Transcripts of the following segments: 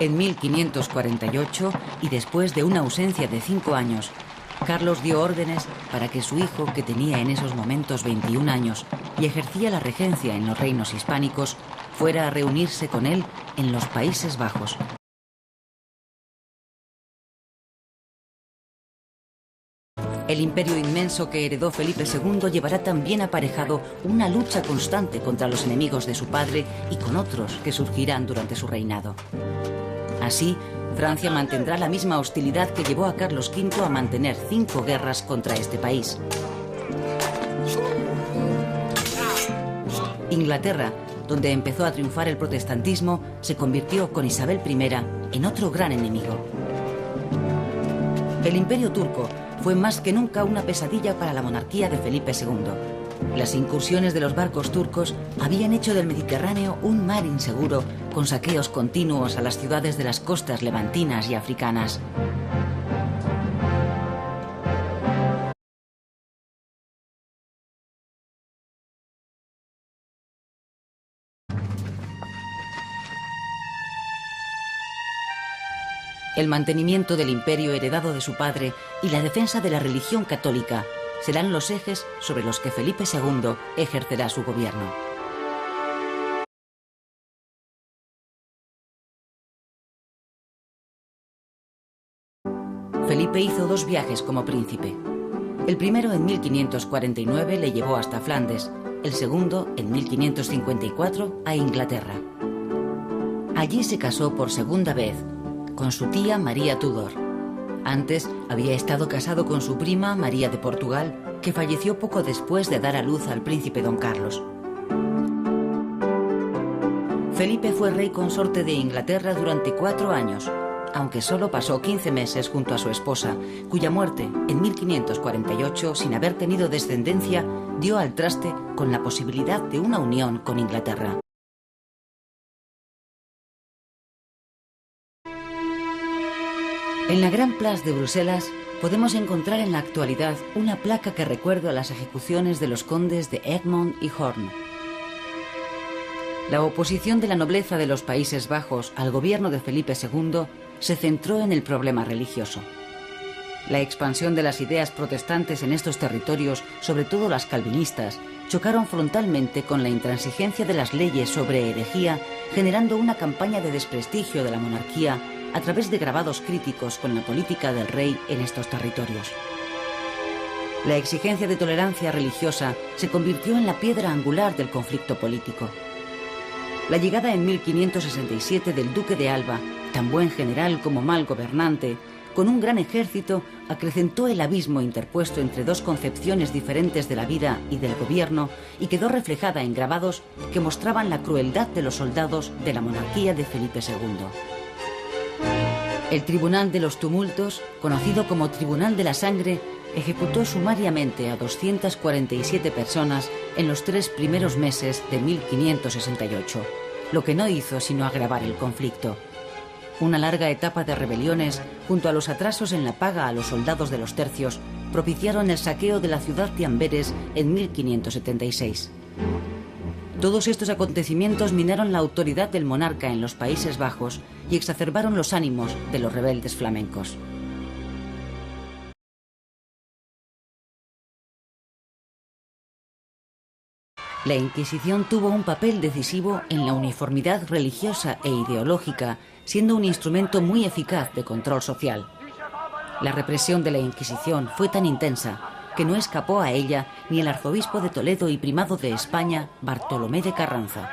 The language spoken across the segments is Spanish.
En 1548, y después de una ausencia de 5 años, Carlos dio órdenes para que su hijo, que tenía en esos momentos 21 años y ejercía la regencia en los reinos hispánicos, fuera a reunirse con él en los Países Bajos. El imperio inmenso que heredó Felipe II llevará también aparejado una lucha constante contra los enemigos de su padre y con otros que surgirán durante su reinado. Así, Francia mantendrá la misma hostilidad que llevó a Carlos V a mantener 5 guerras contra este país. Inglaterra, donde empezó a triunfar el protestantismo, se convirtió con Isabel I en otro gran enemigo. El imperio turco fue más que nunca una pesadilla para la monarquía de Felipe II. Las incursiones de los barcos turcos habían hecho del Mediterráneo un mar inseguro, con saqueos continuos a las ciudades de las costas levantinas y africanas. El mantenimiento del imperio heredado de su padre y la defensa de la religión católica serán los ejes sobre los que Felipe II ejercerá su gobierno. Felipe hizo 2 viajes como príncipe. El primero en 1549 le llevó hasta Flandes, el segundo en 1554 a Inglaterra. Allí se casó por segunda vez con su tía María Tudor. Antes había estado casado con su prima María de Portugal, que falleció poco después de dar a luz al príncipe don Carlos. Felipe fue rey consorte de Inglaterra durante 4 años, aunque solo pasó 15 meses junto a su esposa, cuya muerte en 1548, sin haber tenido descendencia, dio al traste con la posibilidad de una unión con Inglaterra. En la Gran Place de Bruselas podemos encontrar en la actualidad una placa que recuerda las ejecuciones de los condes de Egmond y Hoorn. La oposición de la nobleza de los Países Bajos al gobierno de Felipe II se centró en el problema religioso. La expansión de las ideas protestantes en estos territorios, sobre todo las calvinistas, chocaron frontalmente con la intransigencia de las leyes sobre herejía, generando una campaña de desprestigio de la monarquía a través de grabados críticos con la política del rey en estos territorios. La exigencia de tolerancia religiosa se convirtió en la piedra angular del conflicto político. La llegada en 1567 del duque de Alba, tan buen general como mal gobernante, con un gran ejército, acrecentó el abismo interpuesto entre 2 concepciones diferentes de la vida y del gobierno y quedó reflejada en grabados que mostraban la crueldad de los soldados de la monarquía de Felipe II. El Tribunal de los Tumultos, conocido como Tribunal de la Sangre, ejecutó sumariamente a 247 personas en los 3 primeros meses de 1568, lo que no hizo sino agravar el conflicto. Una larga etapa de rebeliones, junto a los atrasos en la paga a los soldados de los tercios, propiciaron el saqueo de la ciudad de Amberes en 1576. Todos estos acontecimientos minaron la autoridad del monarca en los Países Bajos y exacerbaron los ánimos de los rebeldes flamencos. La Inquisición tuvo un papel decisivo en la uniformidad religiosa e ideológica, siendo un instrumento muy eficaz de control social. La represión de la Inquisición fue tan intensa que no escapó a ella ni el arzobispo de Toledo y primado de España, Bartolomé de Carranza.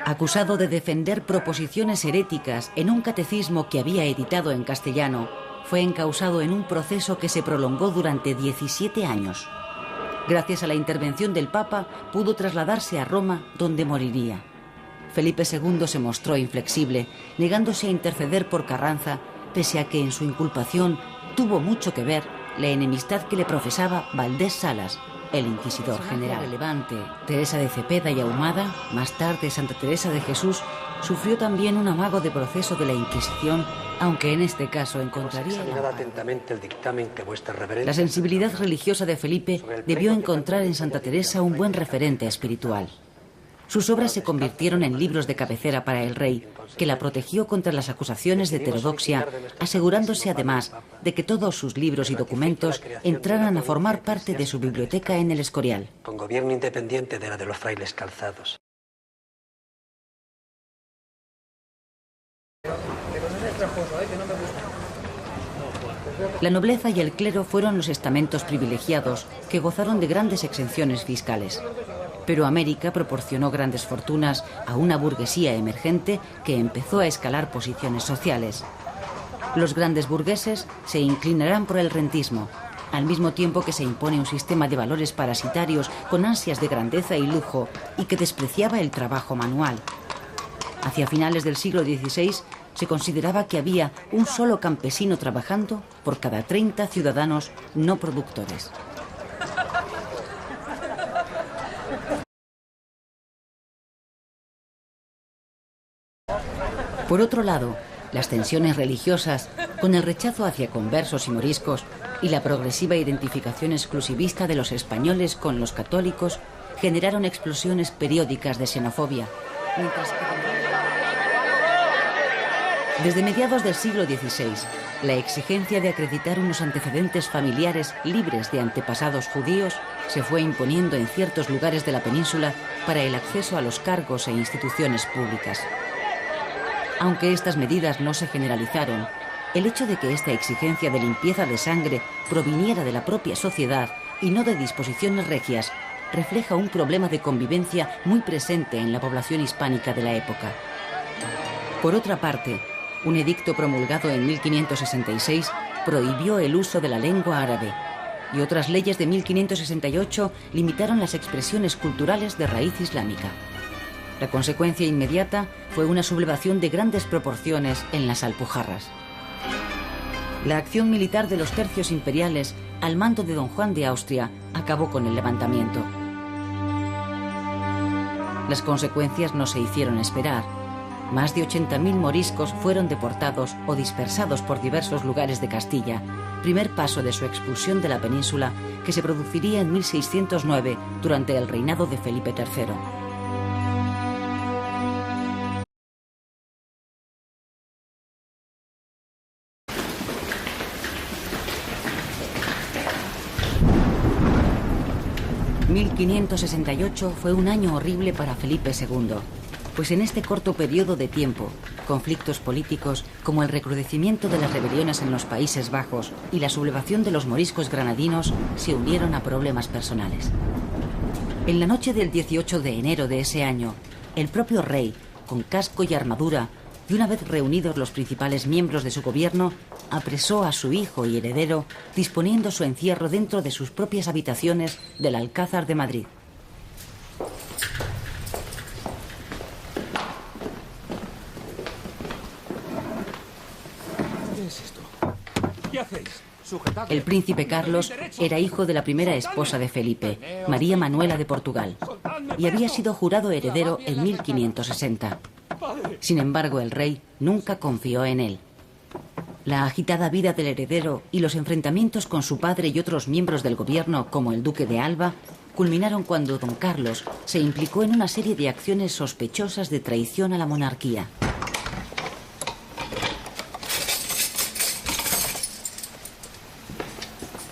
Acusado de defender proposiciones heréticas en un catecismo que había editado en castellano, fue encausado en un proceso que se prolongó durante 17 años. Gracias a la intervención del Papa, pudo trasladarse a Roma, donde moriría. Felipe II se mostró inflexible, negándose a interceder por Carranza, pese a que en su inculpación tuvo mucho que ver la enemistad que le profesaba Valdés Salas, el inquisidor general. Relevante, Teresa de Cepeda y Ahumada, más tarde Santa Teresa de Jesús, sufrió también un amago de proceso de la Inquisición, aunque en este caso encontraría la sensibilidad religiosa de Felipe debió encontrar en Santa Teresa un buen referente espiritual. Sus obras se convirtieron en libros de cabecera para el rey, que la protegió contra las acusaciones de heterodoxia, asegurándose además de que todos sus libros y documentos entraran a formar parte de su biblioteca en el Escorial. Con gobierno independiente de la de los frailes calzados. La nobleza y el clero fueron los estamentos privilegiados que gozaron de grandes exenciones fiscales. Pero América proporcionó grandes fortunas a una burguesía emergente que empezó a escalar posiciones sociales. Los grandes burgueses se inclinarán por el rentismo, al mismo tiempo que se impone un sistema de valores parasitarios con ansias de grandeza y lujo y que despreciaba el trabajo manual. Hacia finales del siglo XVI se consideraba que había un solo campesino trabajando por cada 30 ciudadanos no productores. Por otro lado, las tensiones religiosas, con el rechazo hacia conversos y moriscos y la progresiva identificación exclusivista de los españoles con los católicos, generaron explosiones periódicas de xenofobia. Desde mediados del siglo XVI, la exigencia de acreditar unos antecedentes familiares libres de antepasados judíos se fue imponiendo en ciertos lugares de la península para el acceso a los cargos e instituciones públicas. Aunque estas medidas no se generalizaron, el hecho de que esta exigencia de limpieza de sangre proviniera de la propia sociedad y no de disposiciones regias refleja un problema de convivencia muy presente en la población hispánica de la época. Por otra parte, un edicto promulgado en 1566 prohibió el uso de la lengua árabe y otras leyes de 1568 limitaron las expresiones culturales de raíz islámica. La consecuencia inmediata fue una sublevación de grandes proporciones en las Alpujarras. La acción militar de los tercios imperiales al mando de don Juan de Austria acabó con el levantamiento. Las consecuencias no se hicieron esperar. Más de 80.000 moriscos fueron deportados o dispersados por diversos lugares de Castilla, primer paso de su expulsión de la península que se produciría en 1609 durante el reinado de Felipe III. ...1568 fue un año horrible para Felipe II, pues en este corto periodo de tiempo, conflictos políticos como el recrudecimiento de las rebeliones en los Países Bajos y la sublevación de los moriscos granadinos se unieron a problemas personales. En la noche del 18 de enero de ese año, el propio rey, con casco y armadura, y una vez reunidos los principales miembros de su gobierno, apresó a su hijo y heredero, disponiendo su encierro dentro de sus propias habitaciones del Alcázar de Madrid. ¿Qué es esto? ¿Qué hacéis? Sujetadle. El príncipe Carlos era hijo de la primera esposa de Felipe, María Manuela de Portugal, y había sido jurado heredero en 1560. Sin embargo, el rey nunca confió en él. La agitada vida del heredero y los enfrentamientos con su padre y otros miembros del gobierno, como el duque de Alba, culminaron cuando don Carlos se implicó en una serie de acciones sospechosas de traición a la monarquía.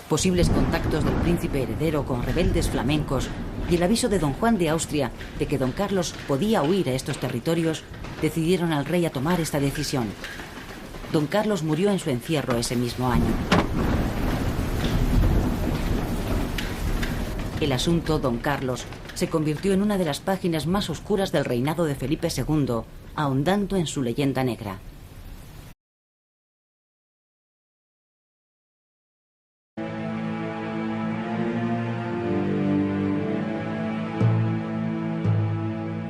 Posibles contactos del príncipe heredero con rebeldes flamencos y el aviso de don Juan de Austria de que don Carlos podía huir a estos territorios decidieron al rey a tomar esta decisión. Don Carlos murió en su encierro ese mismo año. El asunto Don Carlos se convirtió en una de las páginas más oscuras del reinado de Felipe II, ahondando en su leyenda negra.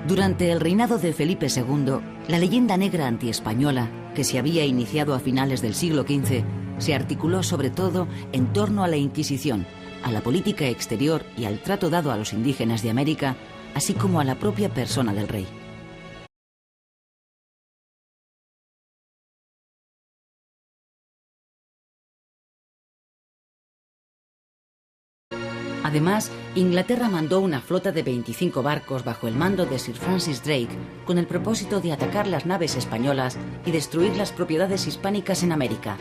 Durante el reinado de Felipe II, la leyenda negra antiespañola, que se había iniciado a finales del siglo XV, se articuló sobre todo en torno a la Inquisición, a la política exterior y al trato dado a los indígenas de América, así como a la propia persona del rey. Además, Inglaterra mandó una flota de 25 barcos bajo el mando de Sir Francis Drake con el propósito de atacar las naves españolas y destruir las propiedades hispánicas en América.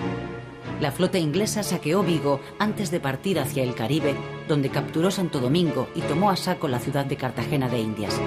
La flota inglesa saqueó Vigo antes de partir hacia el Caribe, donde capturó Santo Domingo y tomó a saco la ciudad de Cartagena de Indias.